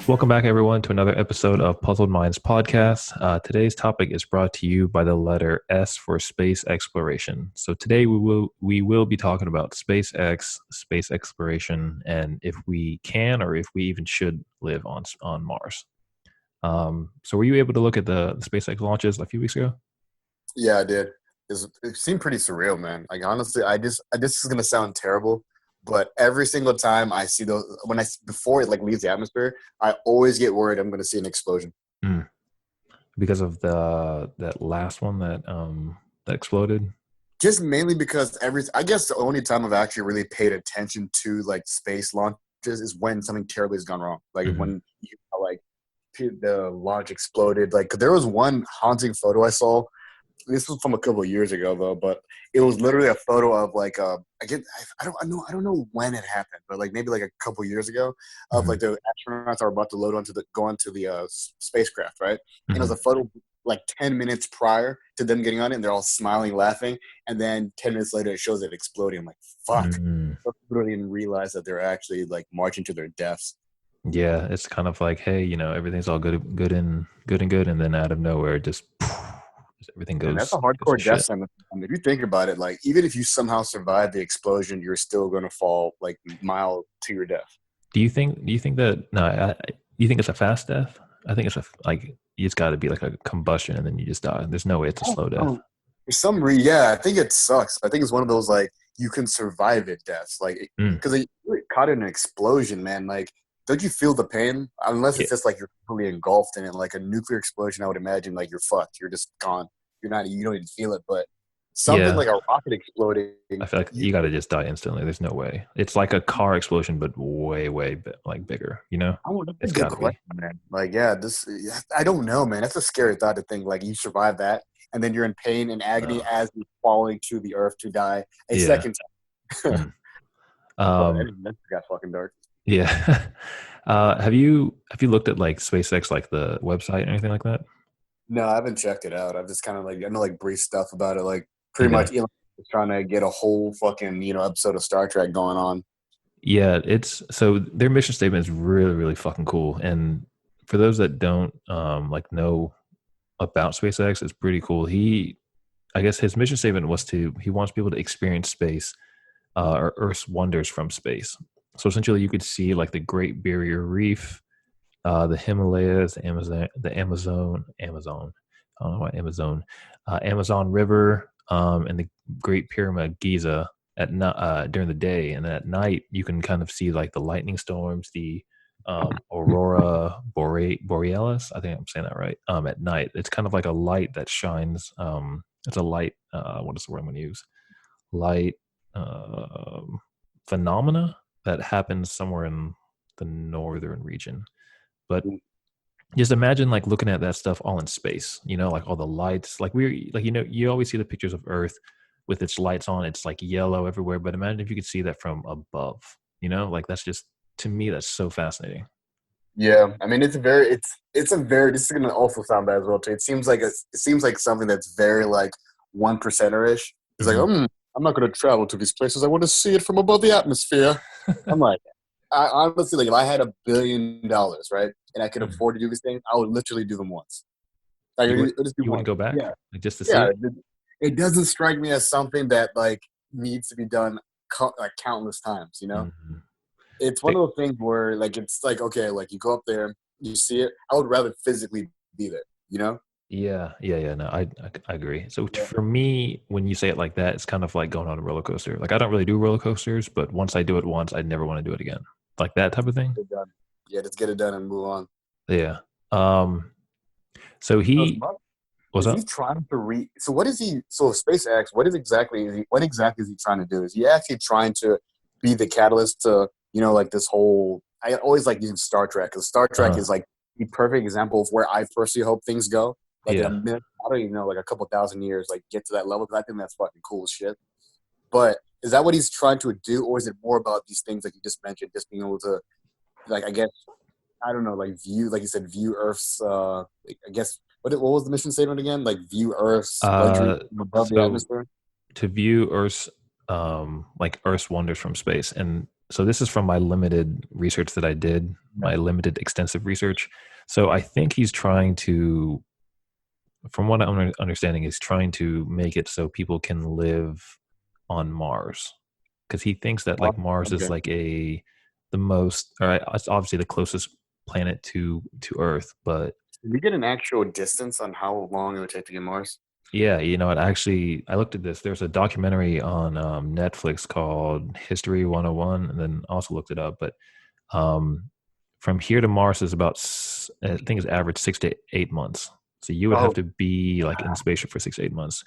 Welcome back, everyone, to another episode of Puzzled Minds podcast. Today's topic is brought to you by the letter S for space exploration. So today we will be talking about SpaceX, space exploration, and if we can or if we even should live on Mars. So were you able to look at the SpaceX launches a few weeks ago? Yeah, I did. It seemed pretty surreal, man. Like honestly, this is gonna sound terrible, but every single time I see those, before it like leaves the atmosphere, I always get worried I'm gonna see an explosion. Mm. Because of the that last one that exploded. Just mainly because I guess the only time I've actually really paid attention to like space launches is when something terribly has gone wrong. Like Hmm. when like the launch exploded. Like there was one haunting photo I saw. This was from a couple of years ago though, but it was literally a photo of like I don't know when it happened, but like maybe like a couple of years ago of Hmm. like the astronauts are about to go onto the spacecraft, right? And it was Hmm. a photo like 10 minutes prior to them getting on it, and they're all smiling, laughing, and then 10 minutes later it shows it exploding. I'm like, fuck. Hmm. Some people don't even realize that they're actually like marching to their deaths. Yeah, it's kind of like, hey, everything's all good, and then out of nowhere, just everything And that's a goes to hardcore death shit. sentence. If you think about it, like even if you somehow survive the explosion, you're still going to fall like mile to your death. Do you think that no? You think it's a fast death? I think like it's got to be like a combustion, and then you just die. There's no way it's a I don't slow death. know. For some reason, yeah, I think it sucks. I think it's one of those like you can survive it deaths, like Mm. because you're caught in an explosion, man. Like, don't you feel the pain? Unless Yeah, it's just like you're totally engulfed in it, like a nuclear explosion. I would imagine like you're fucked. You're just gone. You don't even feel it. But something yeah. like a rocket exploding, I feel like you you got to just die instantly. There's no way. It's like a car explosion, but way like bigger. Oh, that's a It's good got to be. question, man. Like, yeah, I don't know, man. That's a scary thought to think. Like, you survive that, and then you're in pain and agony Uh, as you're falling to the earth to die a yeah. second time. Mm. Oh, Um. that got fucking dark. Yeah. Have you looked at like SpaceX, like the website or anything like that? No, I haven't checked it out. I've just kind of like I know like brief stuff about it. Like, pretty Yeah. much Elon is trying to get a whole fucking episode of Star Trek going on. Yeah, it's so their mission statement is really fucking cool. And for those that don't like know about SpaceX, it's pretty cool. I guess his mission statement was he wants people to experience space or Earth's wonders from space. So essentially, you could see like the Great Barrier Reef, the Himalayas, Amazon. I don't know why Amazon, Amazon River, and the Great Pyramid of Giza during the day, and then at night you can kind of see like the lightning storms, the aurora borealis. I think I'm saying that right. At night, it's kind of like a light that shines. It's a light. What is the word I'm going to use? Light um, phenomena that happens somewhere in the northern region. But just imagine like looking at that stuff all in space, like all the lights, like you always see the pictures of Earth with its lights on, it's like yellow everywhere. But imagine if you could see that from above, like that's just, to me, that's so fascinating. Yeah, I mean it's a very this is gonna also sound bad as well too. It seems like something that's very like 1%er ish. It's like, Hmm. I'm not gonna travel to these places. I want to see it from above the atmosphere. I'm like, I honestly like if I had $1 billion, right, and I could afford to do these things, I would literally do them once. Like you would just do you wouldn't one. go back Yeah, like just to see yeah. it? It doesn't strike me as something that like needs to be done like countless times. Hmm. It's one of those things where like it's like okay, like you go up there, you see it. I would rather physically be there. Yeah. No, I agree. So Yeah. for me, when you say it like that, it's kind of like going on a roller coaster. Like I don't really do roller coasters, but once I do it once, I'd never want to do it again. Like that type of thing. Get it done. Yeah, just get it done and move on. Yeah. Um. So So he was is he up. trying to re? So what is he? So SpaceX, What exactly is he trying to do? Is he actually trying to be the catalyst to like this whole? I always like using Star Trek because Star Trek Uh. is like the perfect example of where I personally hope things go. Like in a Yeah. minute, I don't even know, like a couple thousand years, like get to that level because I think that's fucking cool as shit. But is that what he's trying to do, or is it more about these things like you just mentioned, just being able to, like, I guess, I don't know, like view, like you said, view Earth's, I guess, what was the mission statement again? Like view Earth's luxury Uh. from above the So atmosphere. to view Earth's like Earth's wonders from space, and so this is from my limited research that I did, Yeah. my limited extensive research. So I think he's trying to, from what I'm understanding, is trying to make it so people can live on Mars, because he thinks that Oh, like Mars is okay. like the most, or it's obviously the closest planet to Earth, but Did we get an actual distance on how long it would take to get Mars? yeah, you know what? Actually, I looked at this. There's a documentary on Netflix called History 101, and then also looked it up. But um, from here to Mars is about, I think it's average 6 to 8 months. So you would have Oh, to be like in the spaceship for 6 to 8 months.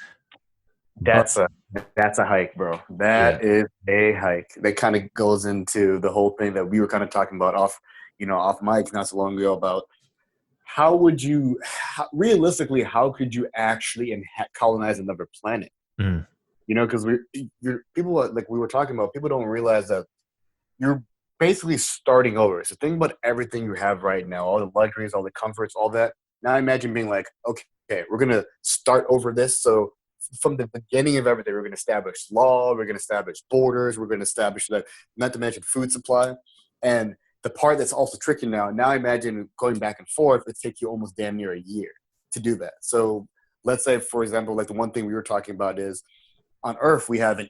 But that's a that's a hike, bro. yeah, That is a hike. That kind of goes into the whole thing that we were kind of talking about off, off mic not so long ago about how would you, realistically, how could you actually colonize another planet? mm, Because people like we were talking about, people don't realize that you're basically starting over. So think about everything you have right now, all the luxuries, all the comforts, all that. Now imagine being like, okay, we're gonna start over this. So from the beginning of everything, we're gonna establish law, we're gonna establish borders, we're gonna establish that, not to mention food supply. And the part that's also tricky now imagine going back and forth, it takes you almost damn near a year to do that. So let's say, for example, like the one thing we were talking about is on Earth we have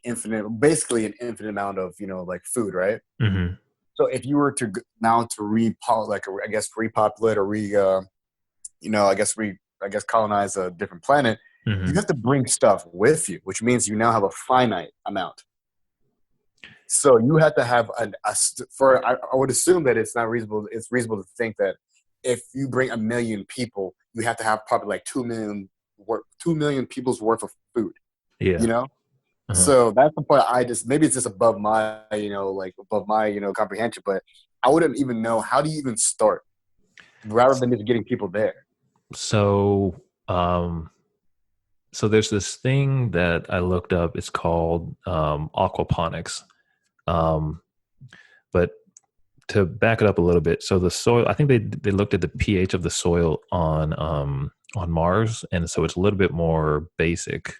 basically an infinite amount of like food, right? hmm So if you were to now to I guess repopulate or I guess colonize a different planet, you hmm have to bring stuff with you, which means you now have a finite amount. So you have to have I would assume that it's not reasonable. It's reasonable to think that if you bring 1 million people, you have to have probably like 2 million people's worth of food. You yeah, know, uh-huh. so that's the part I just maybe it's just above my like above my comprehension, but I wouldn't even know how do you even start rather than just getting people there. So um, so there's this thing that I looked up. It's called aquaponics. Um, but to back it up a little bit, so the soil, I think they looked at the pH of the soil on Mars, and so it's a little bit more basic.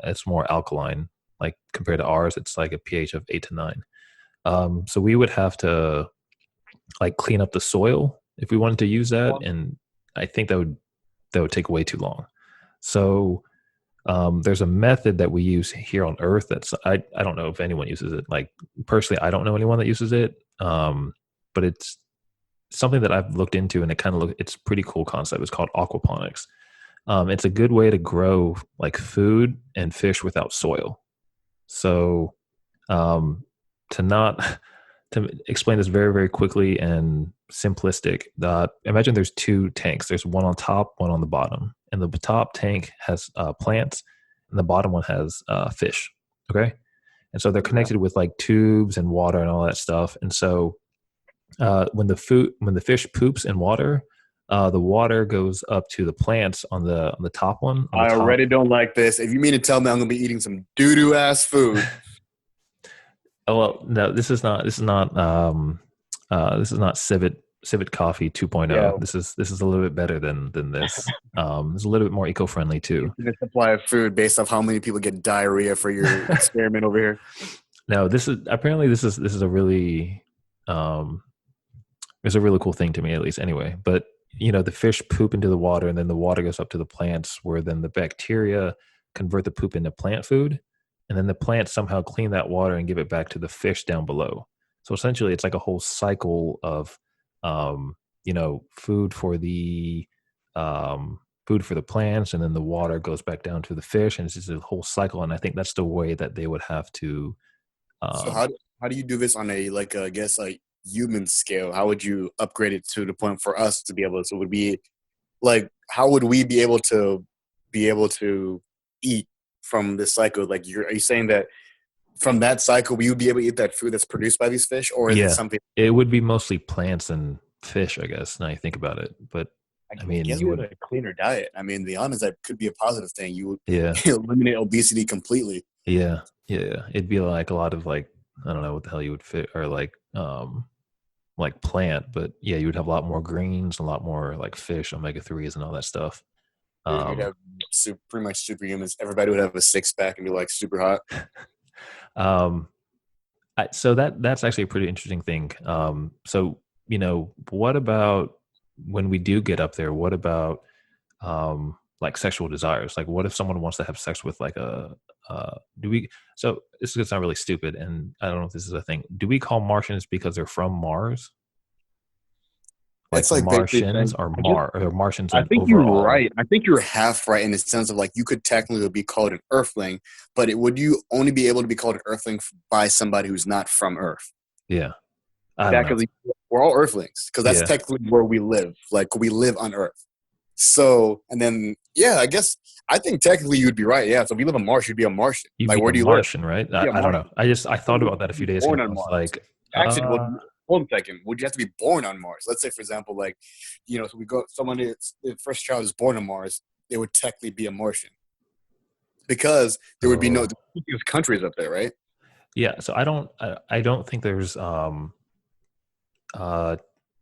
It's more alkaline, like compared to ours, it's like a pH of 8 to 9. So we would have to like clean up the soil if we wanted to use that, and I think that would take way too long. So there's a method that we use here on Earth that's I don't know if anyone uses it. Like personally, I don't know anyone that uses it. But it's something that I've looked into, and it's a pretty cool concept. It's called aquaponics. It's a good way to grow like food and fish without soil. So um, to not to explain this very very quickly and simplistic, imagine there's two tanks. There's one on top, one on the bottom, and the top tank has plants, and the bottom one has fish. Okay, and so they're Yeah. connected with like tubes and water and all that stuff. And so when the fish poops in water, the water goes up to the plants on the top one on the I top. already don't like this. If you mean to tell me I'm gonna be eating some doo doo ass food, Oh well, no, this is not Civet Coffee 2.0. yeah, This is a little bit better than this. It's a little bit more eco-friendly too. infinite supply of food based off how many people get diarrhea for your experiment over here. No, this is a really um it's a really cool thing to me, at least anyway. But the fish poop into the water, and then the water goes up to the plants, where then the bacteria convert the poop into plant food, and then the plants somehow clean that water and give it back to the fish down below. So essentially, it's like a whole cycle of, food for the food for the plants, and then the water goes back down to the fish, and it's just a whole cycle. And I think that's the way that they would have to. So Um, how do you do this on a like I guess like human scale? How would you upgrade it to the point for us to be able to? So would be like how would we be able to eat from this cycle? Like are you saying that from that cycle we would be able to eat that food that's produced by these fish, or is it yeah, something? it would be mostly plants and fish, I guess. Now you think about it, but I I mean, guess you we have would, a cleaner diet. I mean, to be honest, that could be a positive thing. You would yeah, eliminate obesity completely. yeah, yeah. It'd be like a lot of like, I don't know what the hell you would fit, or like plant, but yeah, you would have a lot more greens, a lot more like fish, omega 3s, and all that stuff. Dude, you'd Um, have pretty much superhumans. Everybody would have a six pack and be like super hot. um, So that's actually a pretty interesting thing. So what about when we do get up there? What about like sexual desires? Like, what if someone wants to have sex with like a do we? So this is gonna sound really stupid, and I don't know if this is a thing. Do we call Martians because they're from Mars? Like It's like basically Martians saying, or I guess Mar or Martians I and think you're overall? right. I think you're half right in the sense of like you could technically be called an Earthling, but would you only be able to be called an Earthling by somebody who's not from Earth? Yeah, I don't That know. because we're all Earthlings because that's Yeah, technically where we live. Like we live on Earth. So and then yeah, I guess I think technically you'd be right. Yeah. So if you live on Mars, you'd be a Martian. you'd Like be where a do you live? Martian, right? You'd be a I don't know. Martian. I thought about that a few Be days ago, born and I on was Mars. like, Actually, well, hold on a second. Would you have to be born on Mars? Let's say, for example, like, so we go, someone is, the first child is born on Mars, they would technically be a Martian because there would be no oh. there's countries up there, right? Yeah, so I don't think there's uh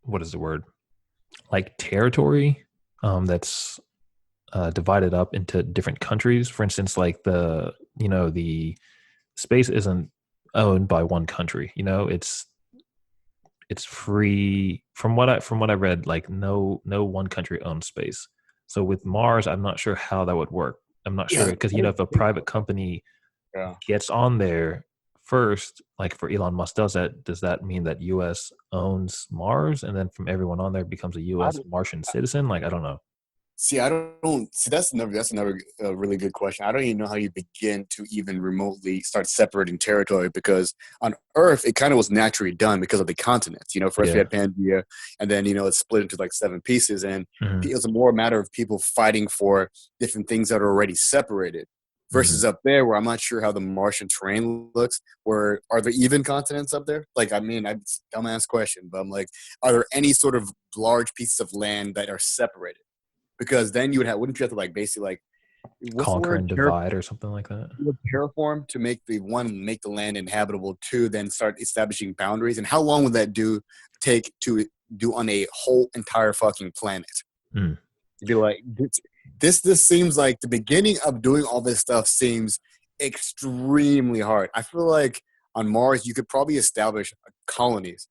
what is the word? Like territory that's divided up into different countries. For instance, like the space isn't owned by one country. It's free from what I read, like no one country owns space. So with Mars, I'm not sure how that would work. I'm not Yeah, sure because I don't if a think private so. company Yeah. gets on there first, like for Elon Musk does that mean that US owns Mars and then from everyone on there becomes a I US don't, Martian citizen? Like I don't know. See, I don't see. That's another really good question. I don't even know how you begin to even remotely start separating territory because on Earth it kind of was naturally done because of the continents. First we Yeah. had Pangea, and then it's split into like seven pieces, and Mhm. it was more a matter of people fighting for different things that are already separated. Mhm. Versus up there, where I'm not sure how the Martian terrain looks. Where are there even continents up there? Like, I mean, it's a dumbass question, but I'm like, are there any sort of large pieces of land that are separated? Because then you wouldn't you have to like basically like what's the Conquer word and divide or something like that. terraform to make the land inhabitable, two then start establishing boundaries, and how long would that take to do on a whole entire fucking planet? Mm. You'd be like this seems like the beginning of doing all this stuff seems extremely hard. I feel like on Mars you could probably establish colonies,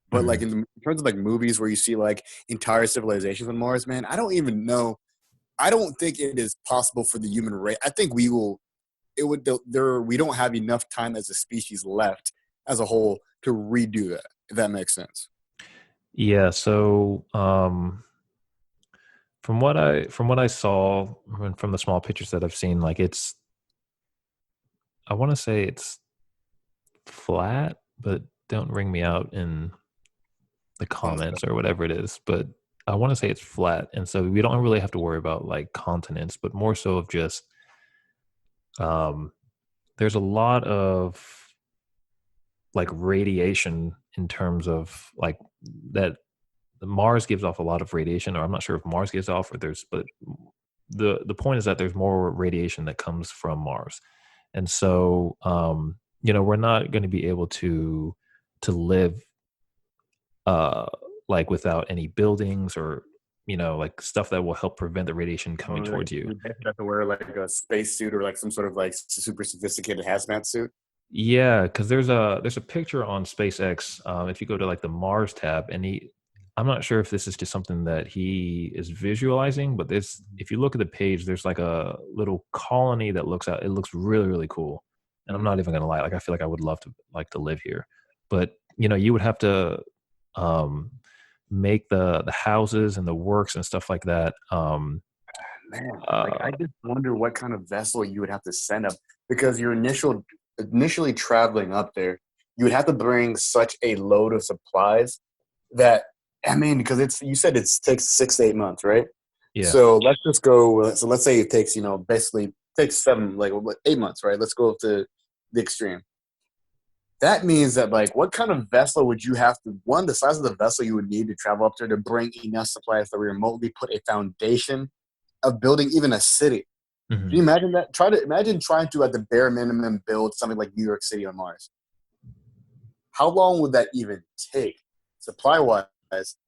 but like Mhm. in terms of like movies where you see like entire civilizations on Mars, man, I don't even know. I don't think it is possible for the human race. I think we will. It would. There. We don't have enough time as a species left as a whole to redo that. If that makes sense. Yeah, so from what I saw from the small pictures that I've seen, like I want to say it's flat, but don't ring me out in the Oh, comments or whatever it is. But I want to say it's flat, and so we don't really have to worry about like continents, but more so of just um, there's a lot of like radiation in terms of like that Mars gives off a lot of radiation, or I'm not sure if Mars gives off or but the point is that there's more radiation that comes from Mars, and so we're not going to be able to live uh like without any buildings or like stuff that will help prevent the radiation coming like towards you. you have to wear like a space suit or like some sort of like super sophisticated hazmat suit. Yeah, because there's a picture on SpaceX. If you go to like the Mars tab, and I'm not sure if this is just something that he is visualizing, but this, if you look at the page, there's like a little colony that looks out. It looks really, really cool. And I'm not even gonna lie, like I feel like I would love to like to live here, but you would have to um, make the houses and the works and stuff like that. Man, like Uh, I just wonder what kind of vessel you would have to send up because your initially traveling up there, you would have to bring such a load of supplies that I mean, because it's you said it takes 6 to 8 months, right? yeah. So let's just go. So let's say it takes basically takes seven 8 months, right? Let's go to the extreme. That means that like what kind of vessel would you have to one the size of the vessel you would need to travel up there to bring enough supplies to remotely put a foundation of building even a city. Can Mhm. you imagine that? Try to imagine trying to, at the bare minimum, build something like New York City on Mars. How long would that even take, supply wise?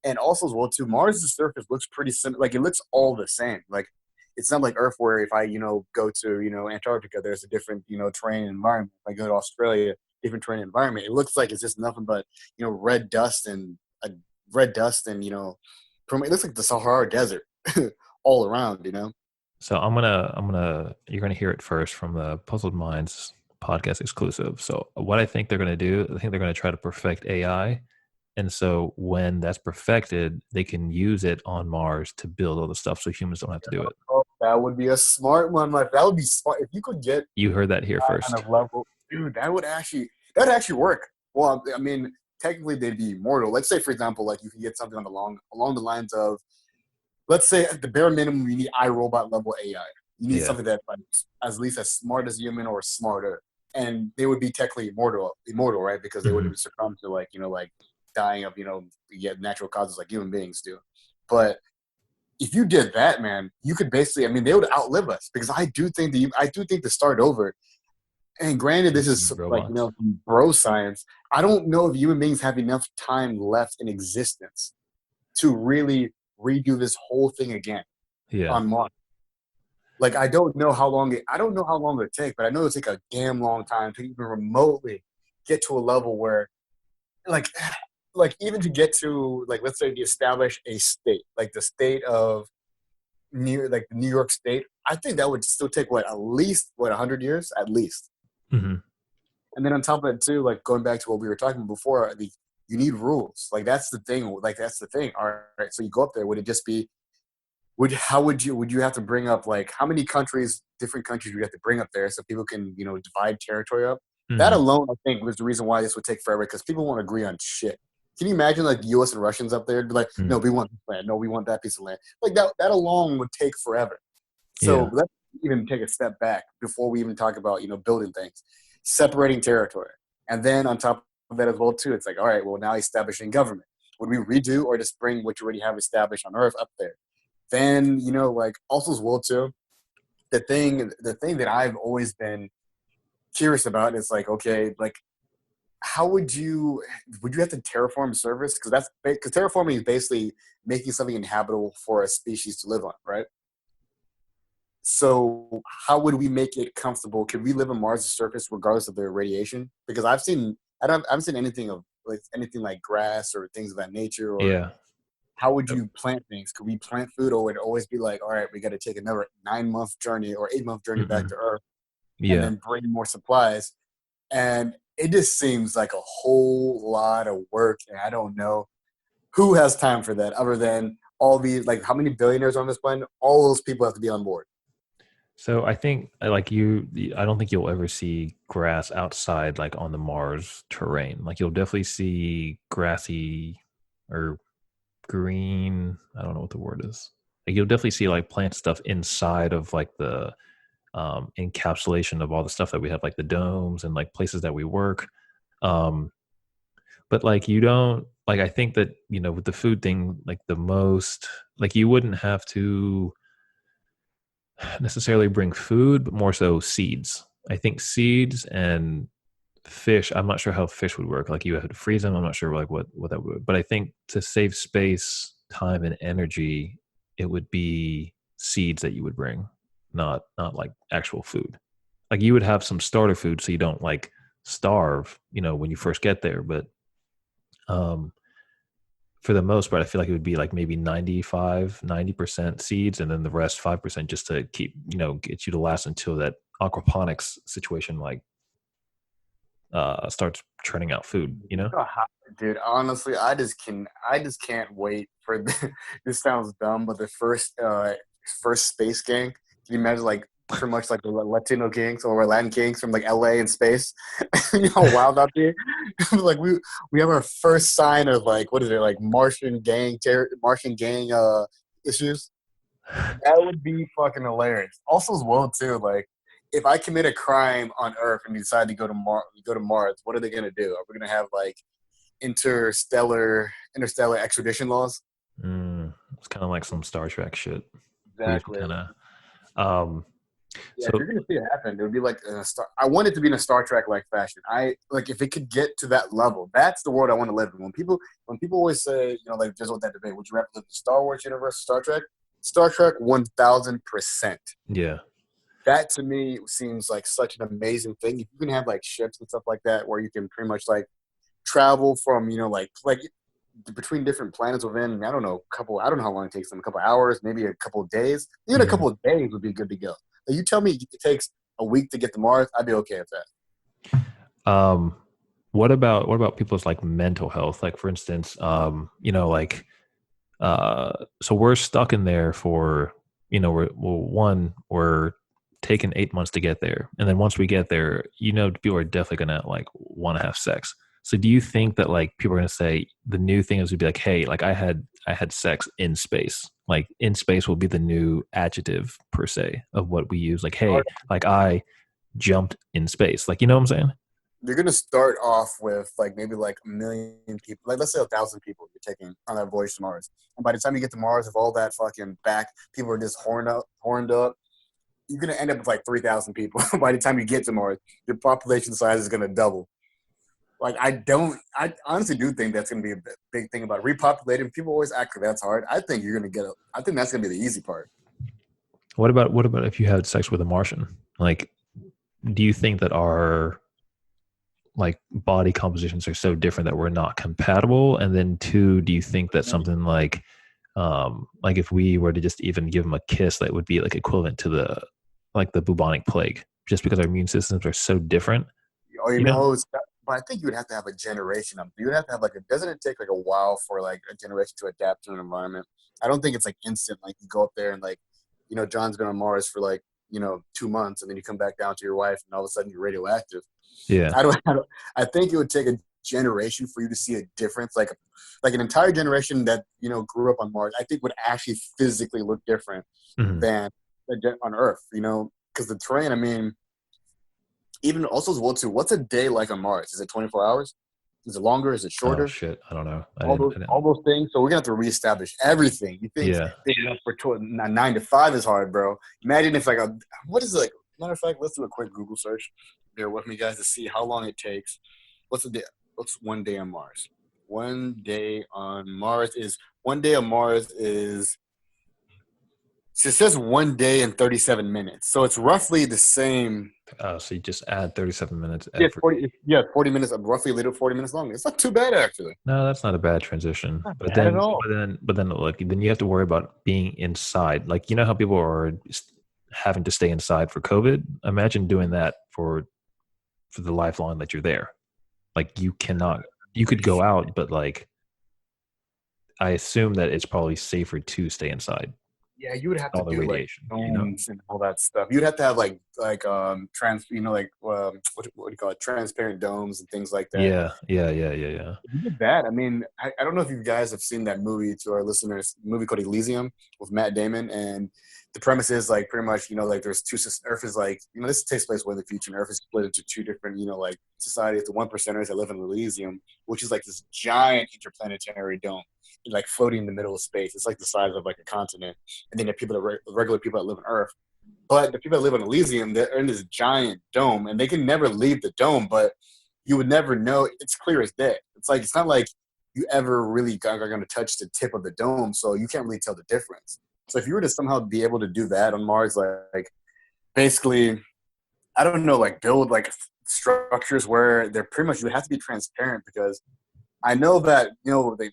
And also as well too, Mars' surface looks pretty similar. Like it looks all the same. Like it's not like Earth where if I go to Antarctica, there's a different terrain environment. If I go to Australia, different terrain environment. It looks like it's just nothing but red dust and red dust and it looks like the Sahara Desert all around. So you're gonna hear it first from the Puzzled Minds podcast exclusive. So what I think they're gonna do, I think they're gonna try to perfect AI. And so when that's perfected, they can use it on Mars to build all the stuff so humans don't have to do it. Oh, that would be a smart one. Like that would be smart if you could get You heard that here that first. kind of level, dude. That would actually work. Well, I mean, technically they'd be immortal. Let's say, for example, like you can get something along the lines of, let's say at the bare minimum, you need iRobot level AI. You need Yeah. something that like at least as smart as human or smarter, and they would be technically immortal, right? Because they Mhm. wouldn't succumb to like dying of natural causes like human beings do. But if you did that, man, you could basically, I mean, they would outlive us because I do think to start over. And granted, this is like Robots. bro science. I don't know if human beings have enough time left in existence to really redo this whole thing again Yeah. on Mars. Like I don't know how long it would take, but I know it'll take a damn long time to even remotely get to a level where like like even to get to like let's say to establish a state, like the state of the New York State, I think that would still take at least 100 years at least. Hmm. And then on top of it too, like going back to what we were talking about before, you need rules. Like that's the thing. Like that's the thing. All right, so you go up there. Would it just be would you have to bring up like how many different countries would you have to bring up there so people can divide territory up? That Hmm. alone, I think, was the reason why this would take forever because people won't agree on shit. Can you imagine like U.S. and Russians up there be like, no, we want this land, no, we want that piece of land. Like that alone would take forever. Yeah. So let's even take a step back before we even talk about building things, separating territory, and then on top of that as well too, it's like all right, well now establishing government. Would we redo or just bring what you already have established on Earth up there? Then like also as well too, the thing that I've always been curious about is like okay, like how would you have to terraform surface because terraforming is basically making something inhabitable for a species to live on, right? So how would we make it comfortable? Could we live on Mars' surface regardless of the radiation? Because I haven't seen anything like grass or things of that nature. Or Yeah. how would you plant things? Could we plant food, or would it always be like, all right, we got to take another 9-month journey or 8-month journey back Hmm. to Earth and Yeah. then bring more supplies? And it just seems like a whole lot of work, and I don't know who has time for that other than all these like how many billionaires on this planet? All those people have to be on board. So I think I don't think you'll ever see grass outside like on the Mars terrain. Like you'll definitely see grassy or green. I don't know what the word is. Like you'll definitely see like plant stuff inside of like the encapsulation of all the stuff that we have, like the domes and like places that we work. Um, but like you don't like I think that with the food thing, like the most like you wouldn't have to necessarily bring food, but more so seeds. I think seeds and fish. I'm not sure how fish would work. Like you have to freeze them. I'm not sure like what that would. But I think to save space, time, and energy, it would be seeds that you would bring, not like actual food. Like you would have some starter food so you don't like starve. When you first get there, but um for the most part, I feel like it would be like maybe 90% seeds and then the rest 5% just to keep, get you to last until that aquaponics situation like starts churning out food. Dude, honestly, I just can't wait for this sounds dumb, but the first space gang. Can you imagine like pretty much like the Latino kings or Latin kings from like LA in space? You know how wild that be? Like we have our first sign of like what is it like Martian gang issues. That would be fucking hilarious. Also as well too, like if I commit a crime on Earth and decide to go to Mars, what are they gonna do? Are we gonna have like interstellar extradition laws? It's kind of like some Star Trek shit. We have to Exactly. kind of um Yeah, if so you're gonna see it happen, it would be like in a Star. I want it to be in a Star Trek like fashion. I like if it could get to that level. That's the world I want to live in. When people always say, like there's all that debate. Would you rather live in the Star Wars universe, Star Trek? Star Trek, 1000%. yeah. that to me seems like such an amazing thing. If you can have like ships and stuff like that, where you can pretty much like travel from like between different planets within I don't know I don't know how long it takes them, a couple hours, maybe a couple of days, even a Mhm. couple of days would be good to go. Like, you tell me it takes a week to get to Mars, I'd be okay with that. Um, what about people's like mental health? Like for instance, like so we're stuck in there for we're taking 8 months to get there, and then once we get there, people are definitely gonna like want to have sex. So do you think that like people are gonna say the new thing is to be like, hey, like I had sex in space, like in space will be the new adjective per se of what we use, like hey, like I jumped in space, like you know what I'm saying? You're gonna start off with like maybe like a million people, like let's say 1,000 people you're taking on that voyage to Mars, and by the time you get to Mars, if all that fucking back people are just horned up, you're gonna end up with like 3,000 people. By the time you get to Mars, your population size is gonna double. Like I honestly do think that's gonna be a big thing about repopulating. People always act like that's hard. I think you're gonna I think that's gonna be the easy part. What about if you had sex with a Martian? Like, do you think that our like body compositions are so different that we're not compatible? And then two, do you think that something like if we were to just even give them a kiss, that would be like equivalent to the bubonic plague, just because our immune systems are so different, Oh, you know? but I think you would have to have a generation of. You would have to have like a. Doesn't it take like a while for like a generation to adapt to an environment? I don't think it's like instant. Like you go up there and like, John's been on Mars for like 2 months, and then you come back down to your wife, and all of a sudden you're radioactive. Yeah. I think it would take a generation for you to see a difference. Like an entire generation that grew up on Mars, I think would actually physically look different Mhm. than on Earth. Because the terrain. I mean, even also as well too. What's a day like on Mars? Is it 24 hours? Is it longer? Is it Oh shorter? shit, I don't know. I All didn't. those things. So we're gonna have to reestablish everything. You think Yeah. being up for 9 to 5 is hard, bro? Imagine if what is it like? Matter of fact, let's do a quick Google search. Bear with me, guys, to see how long it takes. What's a day? What's one day on Mars? One day on Mars is. So it says 1 day and 37 minutes. So it's roughly the same. So you just add 37 minutes Yeah, effort. 40 minutes, roughly a little 40 minutes long. It's not too bad, actually. No, that's not a bad transition. Not But bad at then, all. look, then you have to worry about being inside. Like, you know how people are having to stay inside for COVID? Imagine doing that for the lifelong that you're there. Like, you could go out, but like, I assume that it's probably safer to stay inside. Yeah, you would have to All the do like radiation, you know? domes and all that stuff. You'd have to have what do you call it, transparent domes and things like that. Yeah, yeah, yeah, yeah, yeah. If you did that, I mean, I don't know if you guys have seen that movie, to our listeners, a movie called Elysium with Matt Damon. And the premise is like pretty much, like there's Earth is like, this takes place way in the future, and Earth is split into two different, like societies. The 1%ers that live in Elysium, which is like this giant interplanetary dome, like floating in the middle of space. It's like the size of like a continent. And then the regular people that live on Earth. But the people that live on Elysium, they're in this giant dome, and they can never leave the dome. But you would never know. It's clear as day. It's not like you ever really are going to touch the tip of the dome, so you can't really tell the difference. So if you were to somehow be able to do that on Mars, like basically, I don't know, like build like structures where they're pretty much, you have to be transparent, because I know that they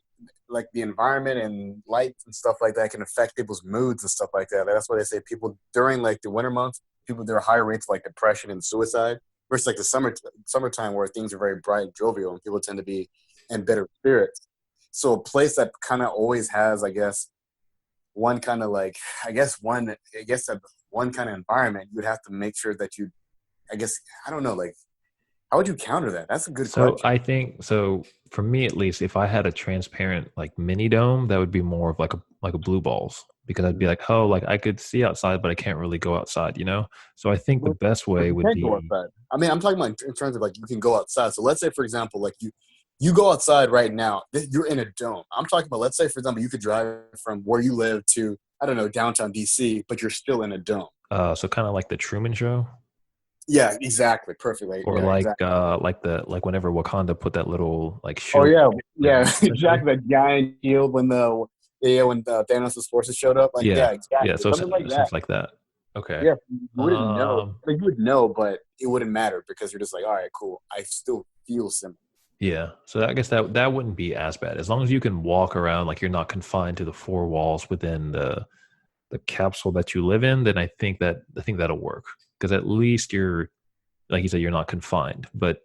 like the environment and light and stuff like that can affect people's moods and stuff like that. That's why they say people during like the winter months, there are higher rates of like depression and suicide versus like the summertime where things are very bright and jovial and people tend to be in better spirits. So a place that kind of always has, I guess, one kind of like, one kind of environment, you'd have to make sure that I guess, I don't know, like, how would you counter that? That's a good So question. I think so for me at least, if I had a transparent like mini dome, that would be more of like a blue balls, because I'd be like, oh, like I could see outside, but I can't really go outside, you know? So I think the But, best but way you would can't go be outside. I mean, I'm talking about in terms of like you can go outside. So let's say, for example, like you go outside right now, you're in a dome. I'm talking about, let's say, for example, you could drive from where you live to, I don't know, downtown DC, but you're still in a dome. so kind of like the Truman Show, Yeah, exactly. Perfectly. or Yeah, exactly. like whenever Wakanda put that little like Oh shield yeah, there, yeah, essentially. exactly. That giant shield when Thanos' forces showed up. Like, Yeah, yeah, yeah. exactly. So Something like that. essentially like that. Okay. Yeah, you wouldn't know. Um, Like, you would know, but it wouldn't matter because you're just like, all right, cool. I still feel similar. yeah. So I guess that wouldn't be as bad as long as you can walk around like you're not confined to the four walls within the capsule that you live in. Then I think that'll work because at least you're like you said you're not confined. But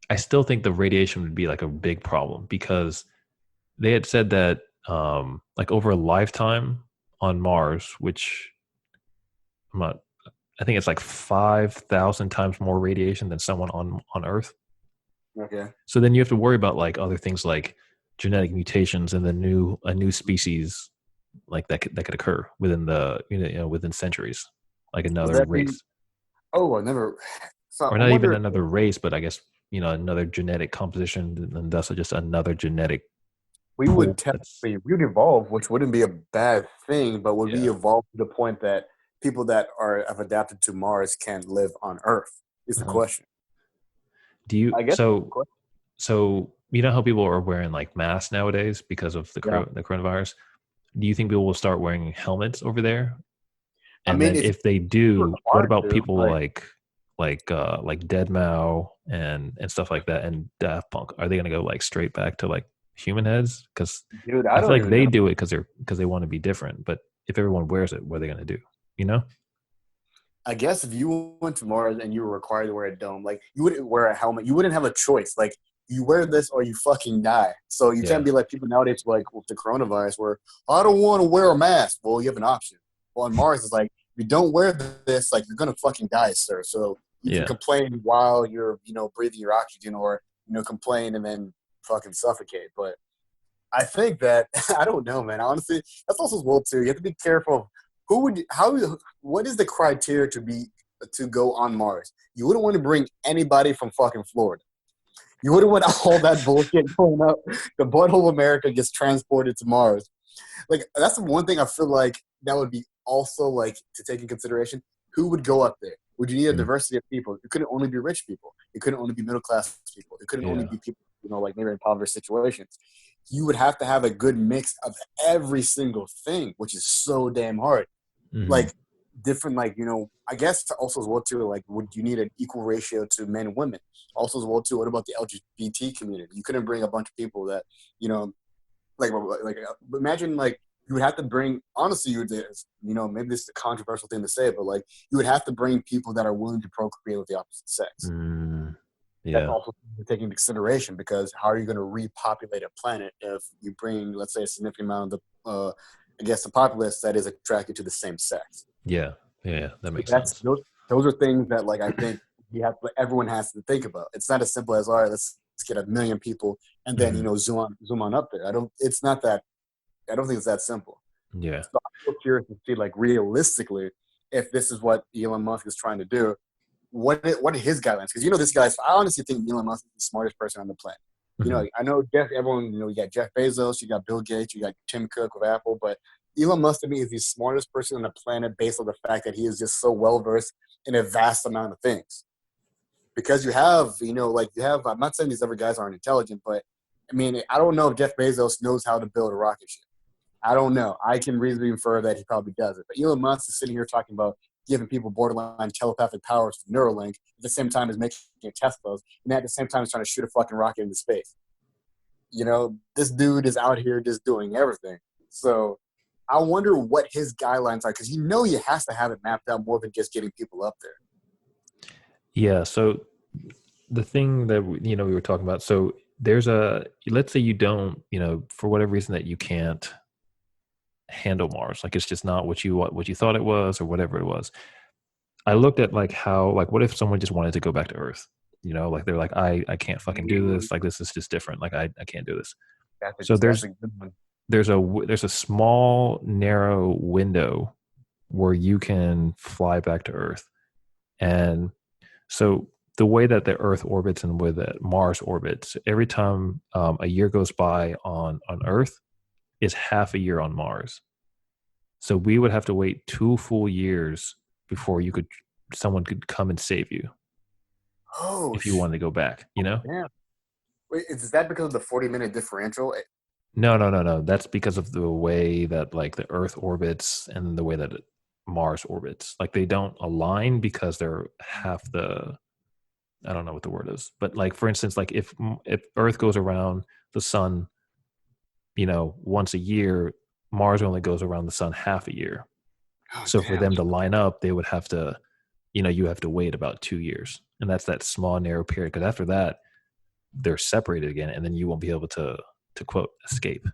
I still think the radiation would be like a big problem because they had said that like over a lifetime on Mars, which I'm not, I think it's like 5,000 times more radiation than someone on Earth. Okay. So then you have to worry about like other things like genetic mutations and the new a new species like that could occur within the within centuries, like Does another that mean? race, Oh, I never. So or I not even wonder. another race, but I guess another genetic composition, and thus just another genetic We pool. would That's technically we would evolve, which wouldn't be a bad thing, but would we yeah. evolve to the point that people that are have adapted to Mars can live on Earth? Is the Uh-huh. question. Do you I guess. so you know how people are wearing like masks nowadays because of Yeah. the coronavirus? Do you think people will start wearing helmets over there? I And mean, then if if they you're do, what required about to, people like Dead and stuff like that and Daft Punk? Are they gonna go like straight back to like human heads? Because dude, I I feel don't like even they know. do it because they want to be different. But if everyone wears it, what are they gonna do? You know? I guess if you went to Mars and you were required to wear a dome, like you wouldn't wear a helmet. You wouldn't have a choice. Like you wear this or you fucking die. So you can't Yeah. be like people nowadays, like with the coronavirus, where I don't want to wear a mask. Well, you have an option. Well, on Mars, it's like if you don't wear this, like you're gonna fucking die, sir. So you can Yeah. complain while you're, breathing your oxygen, or complain and then fucking suffocate. But I think that I don't know, man. Honestly, that's also as well too. You have to be careful of who would how what is the criteria to go on Mars. You wouldn't want to bring anybody from fucking Florida. You wouldn't want all that bullshit going up. The butthole of America gets transported to Mars. Like that's the one thing I feel like that would be also like to take in consideration. Who would go up there? Would you need a Mm. diversity of people? It couldn't only be rich people. It couldn't only be middle class people. It couldn't only Yeah. be people, like maybe in impoverished situations. You would have to have a good mix of every single thing, which is so damn hard. Hmm. Like different, like I guess also as well too. Like, would you need an equal ratio to men and women? Also as well too. What about the LGBT community? You couldn't bring a bunch of people that you know like imagine like you would have to bring honestly you would maybe this is a controversial thing to say but like you would have to bring people that are willing to procreate with the opposite sex. Mm. That's Yeah. also taking into consideration because how are you going to repopulate a planet if you bring let's say a significant amount of the I guess the populace that is attracted to the same sex. Yeah. Yeah. That makes That's sense. those are things that like I think everyone has to think about. It's not as simple as all right let's get a million people and then Hmm. zoom on up there. I don't it's not that I don't think it's that simple. Yeah. So I'm so curious to see, like, realistically, if this is what Elon Musk is trying to do. What are his guidelines? Because this guy's. I honestly think Elon Musk is the smartest person on the planet. Hmm. I know Jeff. Everyone, you got Jeff Bezos, you got Bill Gates, you got Tim Cook with Apple, but Elon Musk to me is the smartest person on the planet based on the fact that he is just so well versed in a vast amount of things. Because you have, like you have. I'm not saying these other guys aren't intelligent, but I mean, I don't know if Jeff Bezos knows how to build a rocket ship. I don't know. I can reasonably infer that he probably does it. But Elon Musk is sitting here talking about giving people borderline telepathic powers with Neuralink at the same time as making Teslas, and at the same time is trying to shoot a fucking rocket into space. This dude is out here just doing everything. So I wonder what his guidelines are because he has to have it mapped out more than just getting people up there. Yeah. So the thing that we were talking about. So there's a let's say you don't for whatever reason that you can't handle Mars, like it's just not what you thought it was or whatever it was. I looked at like how like what if someone just wanted to go back to Earth? Like they're like I can't fucking do this. Like this is just different. Like I can't do this. So That's a good one. there's a small narrow window where you can fly back to Earth. And so the way that the Earth orbits and with Mars orbits, every time a year goes by on Earth is half a year on Mars. So we would have to wait 2 full years before someone could come and save you Oh, if you wanted to go back. damn. Wait, is that because of the 40-minute differential? No. That's because of the way that like the Earth orbits and the way that Mars orbits. Like they don't align because they're half the. I don't know what the word is, but like for instance, like if Earth goes around the sun, once a year, Mars only goes around the sun half a year. Oh So for damn. them to line up, they would have to, you have to wait about 2 years, and that's that small narrow period. Because after that, they're separated again, and then you won't be able to quote escape.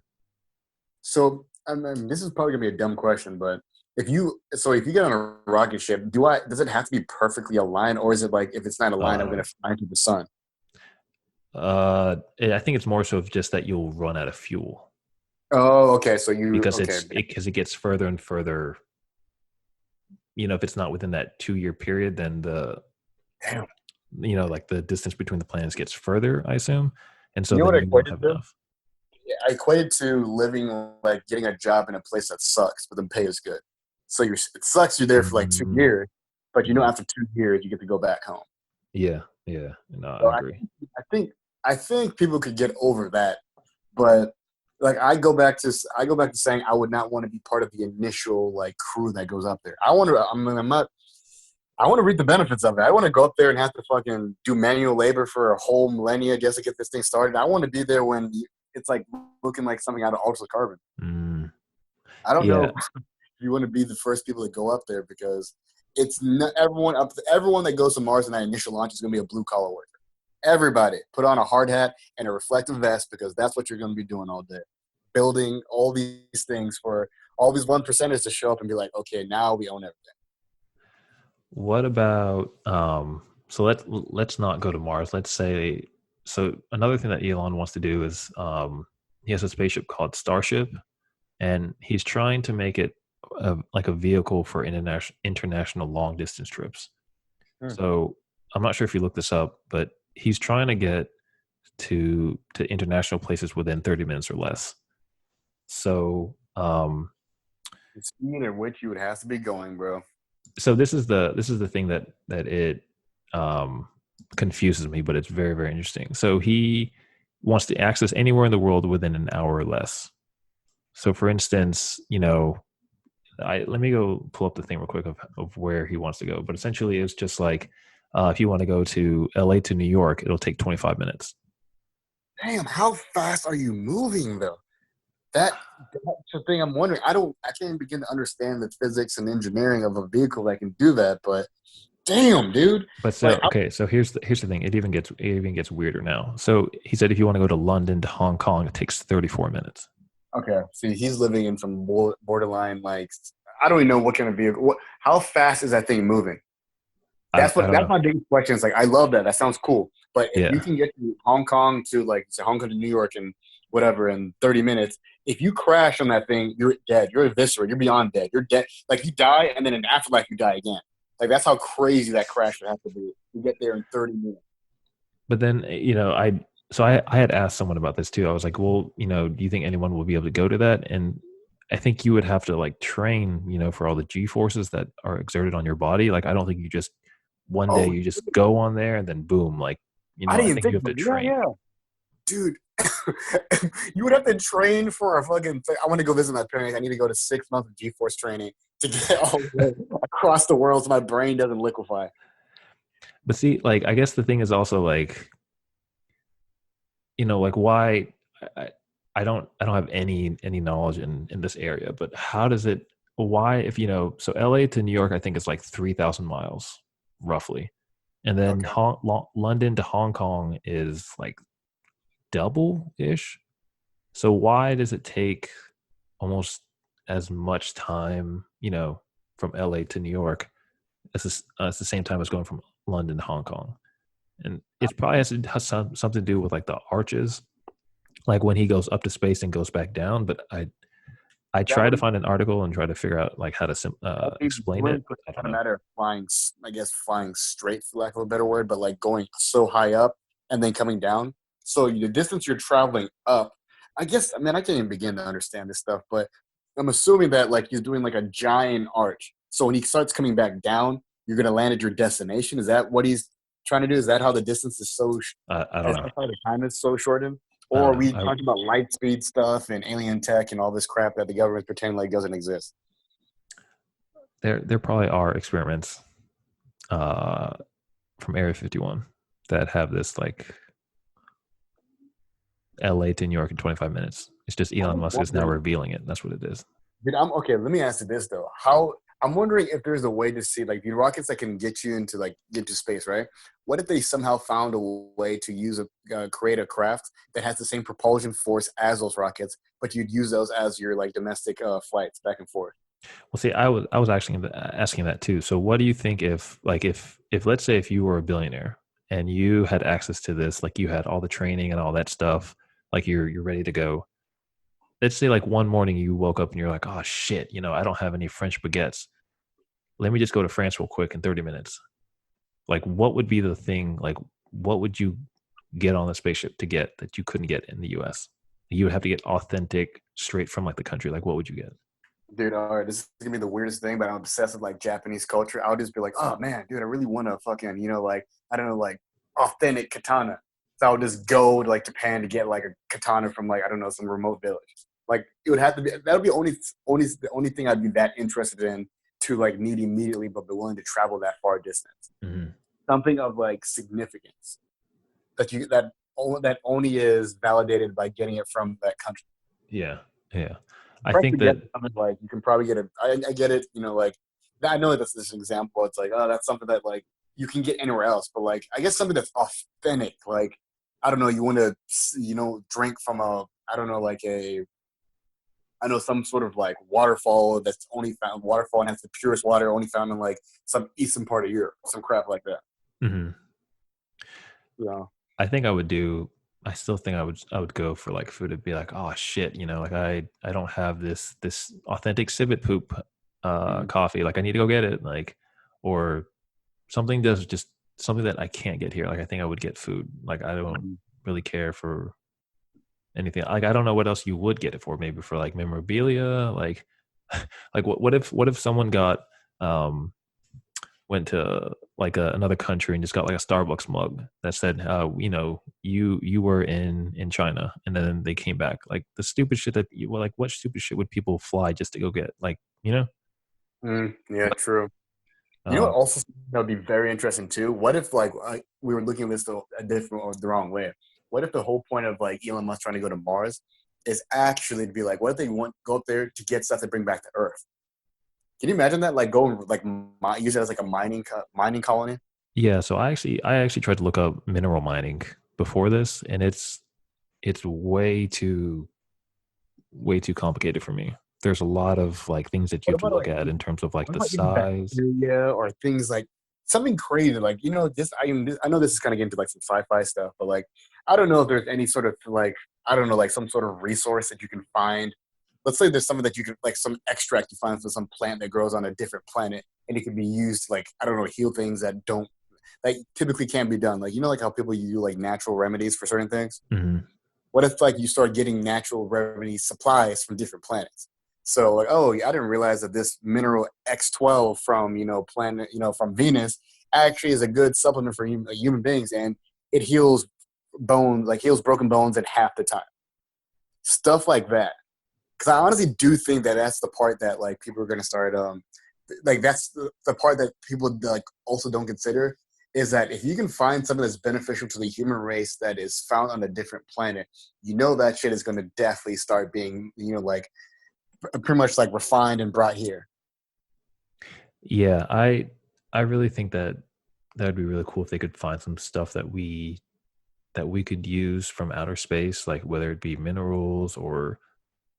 So I mean, this is probably gonna be a dumb question, but if you get on a rocket ship, does it have to be perfectly aligned, or is it like if it's not aligned, I'm Uh, gonna fly into the sun? I think it's more so of just that you'll run out of fuel Oh, okay. because Okay. it gets further and further. If it's not within that 2 year period, then Damn. like the distance between the planets gets further, I assume, and You so know then what I you won't equated have to? enough. Yeah, I equated to living like getting a job in a place that sucks, but the pay is good. So it sucks you're there for like two Mm, years, but mhm. after 2 years you get to go back home. Yeah. No, So I agree. I think I think people could get over that, but like I go back to saying I would not want to be part of the initial like crew that goes up there. I'm not I want to reap the benefits of it. I want to go up there and have to fucking do manual labor for a whole millennia just to get this thing started. I want to be there when it's like looking like something out of Altered Carbon. Mm, I don't know yeah. if you want to be the first people to go up there because it's not everyone that goes to Mars in that initial launch is going to be a blue collar worker. Everybody put on a hard hat and a reflective vest because that's what you're going to be doing all day, building all these things for all these one percenters to show up and be like, okay, now we own everything. What about so let's not go to Mars. Let's say so another thing that Elon wants to do is he has a spaceship called Starship, and he's trying to make it like a vehicle for international long distance trips. Hmm. So I'm not sure if you looked this up, but he's trying to get to international places within 30 minutes or less. So The speed at which you would have to be going, bro. this is the thing that it um, confuses me, but it's very very interesting. So he wants to access anywhere in the world within an hour or less. So for instance, I let me go pull up the thing real quick of where he wants to go. But essentially, it's just like if you want to go to LA to New York, it'll take 25 minutes. Damn, how fast are you moving though? That's the thing I'm wondering. I can't even begin to understand the physics and engineering of a vehicle that can do that, but damn, dude. But so Like okay, so here's the thing. It even gets weirder now. So he said if you want to go to London to Hong Kong, it takes 34 minutes. okay, see, he's living in some borderline like I don't even know what kind of vehicle. How fast is that thing moving? I don't That's know. my biggest question. It's like I love that. That sounds cool. But if you Yeah, can get to Hong Kong to like say Hong Kong to New York and whatever in 30 minutes, if you crash on that thing, you're dead. You're eviscerated. You're beyond dead. You're dead. Like you die and then in afterlife you die again. Like that's how crazy that crash would have to be to get there in 30 minutes. but then I had asked someone about this too. I was like, well, do you think anyone will be able to go to that? And I think you would have to like train, for all the G forces that are exerted on your body. Like I don't think you just one day Oh, you just go on there and then boom, like I I didn't even think you think have about to it. Yeah, train. yeah. Dude, you would have to train for a fucking. I want to go visit my parents. I need to go to 6 months of G-force training to get all the way across the world so my brain doesn't liquefy. But see, like I guess the thing is also like like why I, I don't have any knowledge in this area, but how does it why if so LA to New York I think is like 3,000 miles roughly, and then Okay. London to Hong Kong is like double ish. So why does it take almost as much time from LA to New York as the same time as going from London to Hong Kong? And it probably has something to do with like the arches, like when he goes up to space and goes back down. But I That try would to find an article and try to figure out like how to I think explain doing it. it I don't not a know. matter of flying, I guess flying straight for lack of a better word, but like going so high up and then coming down. So the distance you're traveling up, I guess, I mean, I can't even begin to understand this stuff, but I'm assuming that like he's doing like a giant arch. So when he starts coming back down, you're going to land at your destination. Is that what he's trying to do? Is that how the distance is so, I don't that's know. how the time is so shortened? I don't Or are know. we talking about light speed stuff and alien tech and all this crap that the government pretend like doesn't exist? There probably are experiments uh, from Area 51 that have this like LA to New York in 25 minutes. It's just Elon I'm Musk is now wondering, revealing it. That's what it is. dude, I'm okay. Let me ask you this though: How I'm wondering if there's a way to see like the rockets that can get you into like get to space, right? What if they somehow found a way to use a create a craft that has the same propulsion force as those rockets, but you'd use those as your like domestic flights back and forth? Well, see, I was actually asking that too. So, what do you think if like if let's say if you were a billionaire and you had access to this, like you had all the training and all that stuff, like you're ready to go. Let's say like one morning you woke up and you're like, oh shit, I don't have any French baguettes. Let me just go to France real quick in 30 minutes. Like, what would be the thing? Like, what would you get on the spaceship to get that you couldn't get in the U.S.? You would have to get authentic, straight from like the country. Like, what would you get? Dude, all right, this is gonna be the weirdest thing, but I'm obsessed with like Japanese culture. I would just be like, oh man, dude, I really want to fucking, like I don't know, like authentic katana. So I would just go to like Japan to get like a katana from like I don't know some remote village. Like it would have to be that would be only the only thing I'd be that interested in to like need immediately, but be willing to travel that far distance. Mhm. Something of like significance that only is validated by getting it from that country. Yeah, yeah. I Trying to think get that something like you can probably get it. I get it. Like I know that's this example. It's like, oh, that's something that like you can get anywhere else. But like, I guess something that's authentic. Like, I don't know. You want to, drink from a, I don't know, like I know some sort of like waterfall that's only found waterfall and has the purest water only found in like some eastern part of Europe, some crap like that. mhm. Yeah. I think I would do. I still think I would go for like food. It'd be like, oh shit, like I don't have this authentic civet poop Mm-hmm. coffee. Like I need to go get it. Like or something that's just something that I can't get here. Like I think I would get food. Like I don't really care for anything. Like I don't know what else you would get it for. Maybe for like memorabilia. Like like what if someone got went to like another country and just got like a Starbucks mug that said, you were in China, and then they came back. Like the stupid shit that you well, like, what stupid shit would people fly just to go get? Like, Yeah, true. You know what? um, Also, that would be very interesting too. What if like we were looking at this a different or the wrong way? What if the whole point of like Elon Musk trying to go to Mars is actually to be like, what if they want go up there to get stuff to bring back to Earth? Can you imagine that? Like going like use it as like a mining colony. yeah. So I actually tried to look up mineral mining before this, and it's way too complicated for me. There's a lot of like things that you What have to about look like at in terms of like what the about even size. bacteria or things like something crazy? Like this. I know this is kind of getting into like some sci-fi stuff, but like I don't know if there's any sort of like I don't know like some sort of resource that you can find. Let's say there's something that you can like some extract you find from some plant that grows on a different planet, and it can be used to, like I don't know heal things that don't like typically can't be done. Like like how people do like natural remedies for certain things. Hmm. What if like you start getting natural remedy supplies from different planets? So like, oh, I didn't realize that this mineral X12 from planet from Venus actually is a good supplement for human beings, and it heals bones, like heals broken bones in half the time. Stuff like that. Because I honestly do think that that's the part that like people are going to start like that's the part that people like also don't consider is that if you can find something that's beneficial to the human race that is found on a different planet, that shit is going to definitely start being like pretty much like refined and brought here. Yeah, I really think that would be really cool if they could find some stuff that we could use from outer space, like whether it be minerals or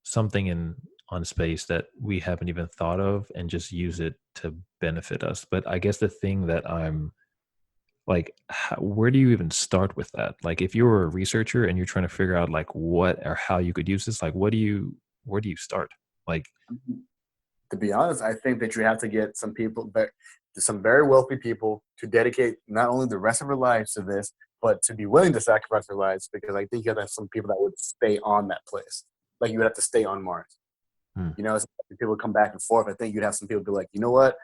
something in on space that we haven't even thought of, and just use it to benefit us. But I guess the thing that I'm like, where do you even start with that? Like, if you were a researcher and you're trying to figure out like what or how you could use this, like, where do you start? Like, To be honest, I think that you have to get some people, but some very wealthy people, to dedicate not only the rest of their lives to this, but to be willing to sacrifice their lives. Because I think you have some people that would stay on that place, like you would have to stay on Mars. hmm, So people come back and forth. I think you'd have some people be like, you know what?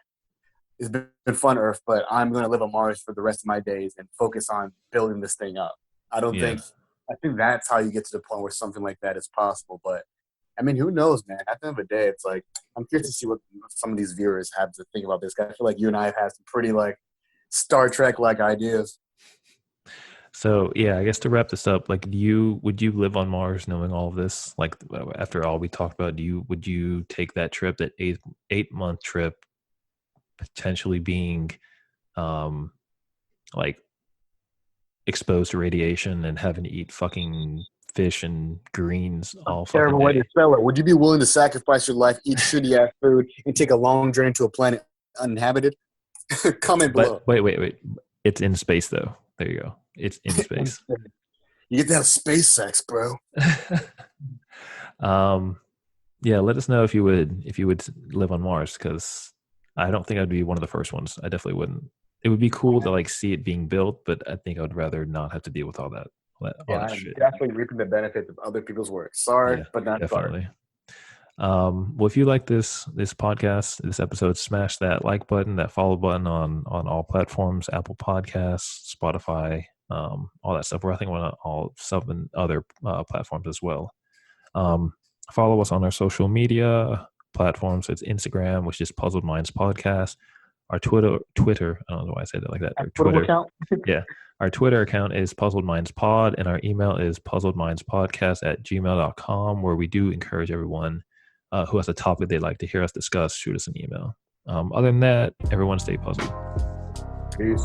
It's been fun, Earth, but I'm going to live on Mars for the rest of my days and focus on building this thing up. I don't yeah, think I think that's how you get to the point where something like that is possible. But I mean, who knows, man? At the end of the day, it's like I'm curious to see what some of these viewers have to think about this. I feel like you and I have had some pretty like Star Trek like ideas. So yeah, I guess to wrap this up, like, would you live on Mars knowing all of this? Like after all we talked about, would you take that trip, that 8 month trip, potentially being, like exposed to radiation and having to eat fucking fish and greens all fucking Terrible way day? to spell it. Would you be willing to sacrifice your life, eat shitty ass food, and take a long journey to a planet uninhabited? Comment below. But wait. It's in space though. There you go. It's in space. You get to have space sex, bro. Yeah, let us know if you would live on Mars, because I don't think I'd be one of the first ones. I definitely wouldn't. It would be cool to like see it being built, but I think I would rather not have to deal with all that Yeah, I'm shit. definitely reaping the benefits of other people's work. Sorry, Yeah, but not definitely. sorry. Well, if you like this podcast, this episode, smash that like button, that follow button on all platforms, Apple Podcasts, Spotify, all that stuff. We're, I think, on all some other platforms as well. Follow us on our social media platforms. It's Instagram, which is Puzzled Minds Podcast. Our Twitter. I don't know why I said it like that. Our Twitter Account? yeah. Our Twitter account is Puzzled Minds Pod, and our email is puzzledmindspodcast@gmail.com, where we do encourage everyone who has a topic they'd like to hear us discuss, shoot us an email. Other than that, everyone stay puzzled. Peace.